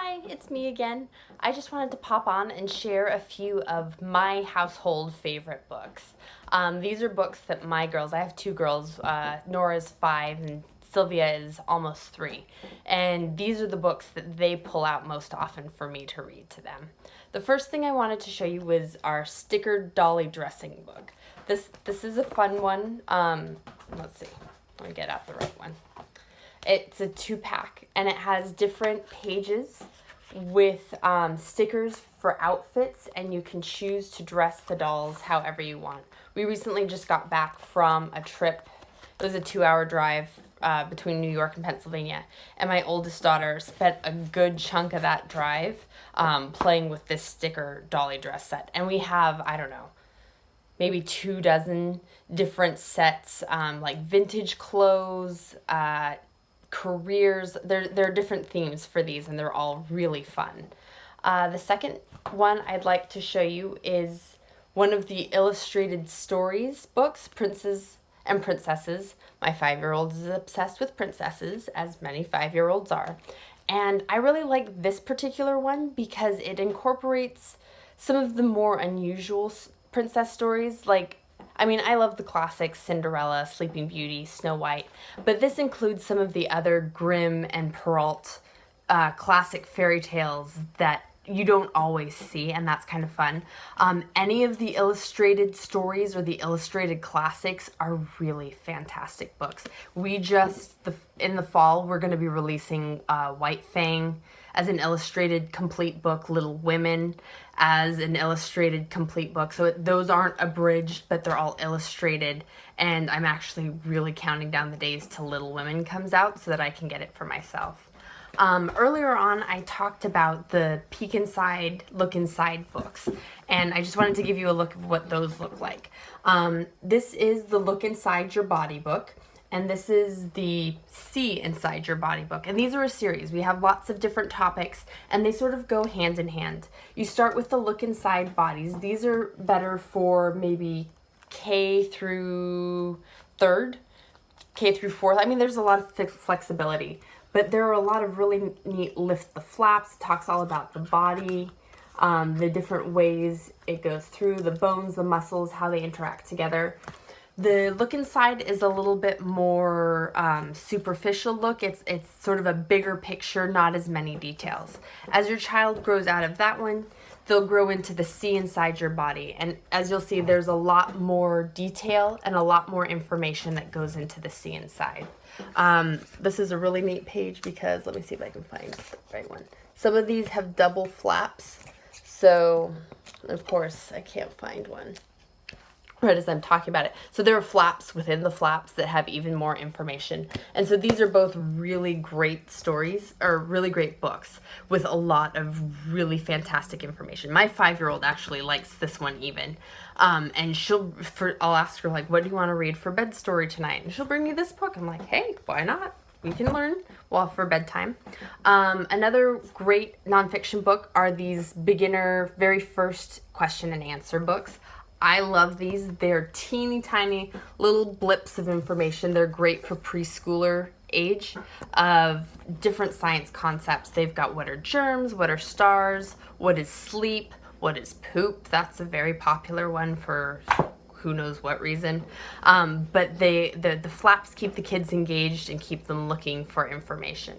Hi, it's me again. I just wanted to pop on and share a few of my household favorite books. These are books that my girls, I have two girls, Nora's 5 and Sylvia is almost 3. And these are the books that they pull out most often for me to read to them. The first thing I wanted to show you was our stickered dolly dressing book. This is a fun one. Let's see, let me get out the right one. It's a 2-pack, and it has different pages with stickers for outfits, and you can choose to dress the dolls however you want. We recently just got back from a trip. It was a 2-hour drive between New York and Pennsylvania, and my oldest daughter spent a good chunk of that drive playing with this sticker dolly dress set. And we have, I don't know, maybe 24 different sets, like vintage clothes, careers. There are different themes for these, and they're all really fun. The second one I'd like to show you is one of the illustrated stories books, Princes and Princesses. My 5-year-old is obsessed with princesses, as many 5-year-olds are. And I really like this particular one because it incorporates some of the more unusual princess stories. I love the classics, Cinderella, Sleeping Beauty, Snow White, but this includes some of the other Grimm and Perrault classic fairy tales that you don't always see, and that's kind of fun. Any of the illustrated stories or the illustrated classics are really fantastic books. In the fall, we're going to be releasing White Fang as an illustrated complete book, Little Women as an illustrated complete book. So those aren't abridged, but they're all illustrated, and I'm actually really counting down the days till Little Women comes out so that I can get it for myself. Earlier on, I talked about the Peek Inside, Look Inside books, and I just wanted to give you a look of what those look like. This is the Look Inside Your Body book, and this is the See Inside Your Body book. And these are a series. We have lots of different topics, and they sort of go hand in hand. You start with the Look Inside Bodies. These are better for maybe K through 3rd, K through 4th. There's a lot of flexibility, but there are a lot of really neat lift the flaps. It talks all about the body, the different ways it goes through, the bones, the muscles, how they interact together. The Look Inside is a little bit more superficial look. It's sort of a bigger picture, not as many details. As your child grows out of that one, they'll grow into the See Inside Your Body. And as you'll see, there's a lot more detail and a lot more information that goes into the See Inside. This is a really neat page because, let me see if I can find the right one. Some of these have double flaps. So, of course, I can't find one right as I'm talking about it. So there are flaps within the flaps that have even more information. And so these are both really great stories, or really great books with a lot of really fantastic information. My 5-year-old actually likes this one even. And I'll ask her, what do you want to read for bed story tonight? And she'll bring me this book. I'm like, hey, why not? We can learn for bedtime. Another great nonfiction book are these beginner, very first question and answer books. I love these. They're teeny tiny little blips of information. They're great for preschooler age of different science concepts. They've got what are germs, what are stars, what is sleep, what is poop. That's a very popular one for who knows what reason. But the flaps keep the kids engaged and keep them looking for information.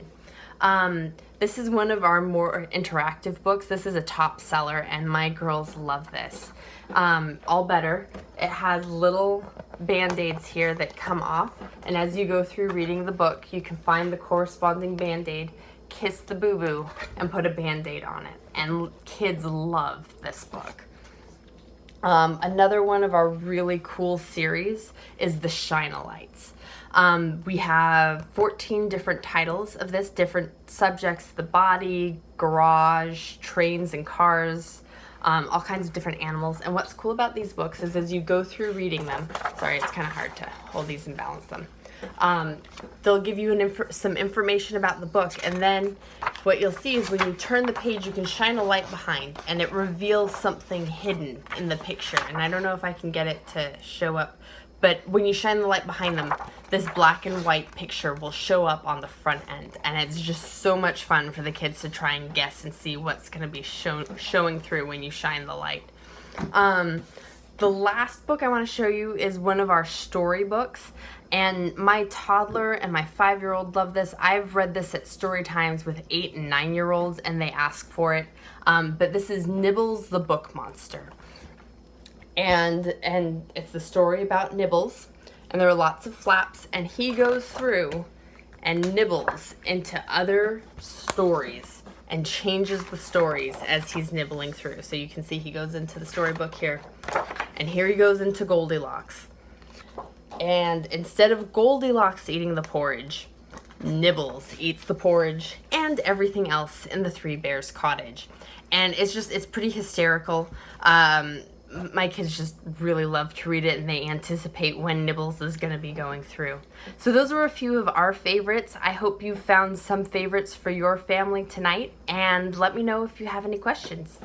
This is one of our more interactive books. This is a top seller, and my girls love this. All Better. It has little band-aids here that come off, and as you go through reading the book, you can find the corresponding band-aid, kiss the boo-boo, and put a band-aid on it. And kids love this book. Another one of our really cool series is the Shine-a-Lights. We have 14 different titles of this, different subjects, the body, garage, trains and cars, all kinds of different animals. And what's cool about these books is as you go through reading them, sorry, it's kind of hard to hold these and balance them. They'll give you some information about the book, and then what you'll see is when you turn the page, you can shine a light behind, and it reveals something hidden in the picture. And I don't know if I can get it to show up but when you shine the light behind them, this black and white picture will show up on the front end, and it's just so much fun for the kids to try and guess and see what's going to be showing through when you shine the light. The last book I want to show you is one of our story books, and my toddler and my 5-year-old love this. I've read this at story times with 8 and 9-year-olds, and they ask for it. But this is Nibbles the Book Monster. And it's the story about Nibbles, and there are lots of flaps, and he goes through and nibbles into other stories and changes the stories as he's nibbling through. So you can see he goes into the storybook here, and here he goes into Goldilocks. And instead of Goldilocks eating the porridge, Nibbles eats the porridge and everything else in the Three Bears cottage. And it's pretty hysterical. My kids just really love to read it, and they anticipate when Nibbles is going to be going through. So those were a few of our favorites. I hope you found some favorites for your family tonight, and let me know if you have any questions.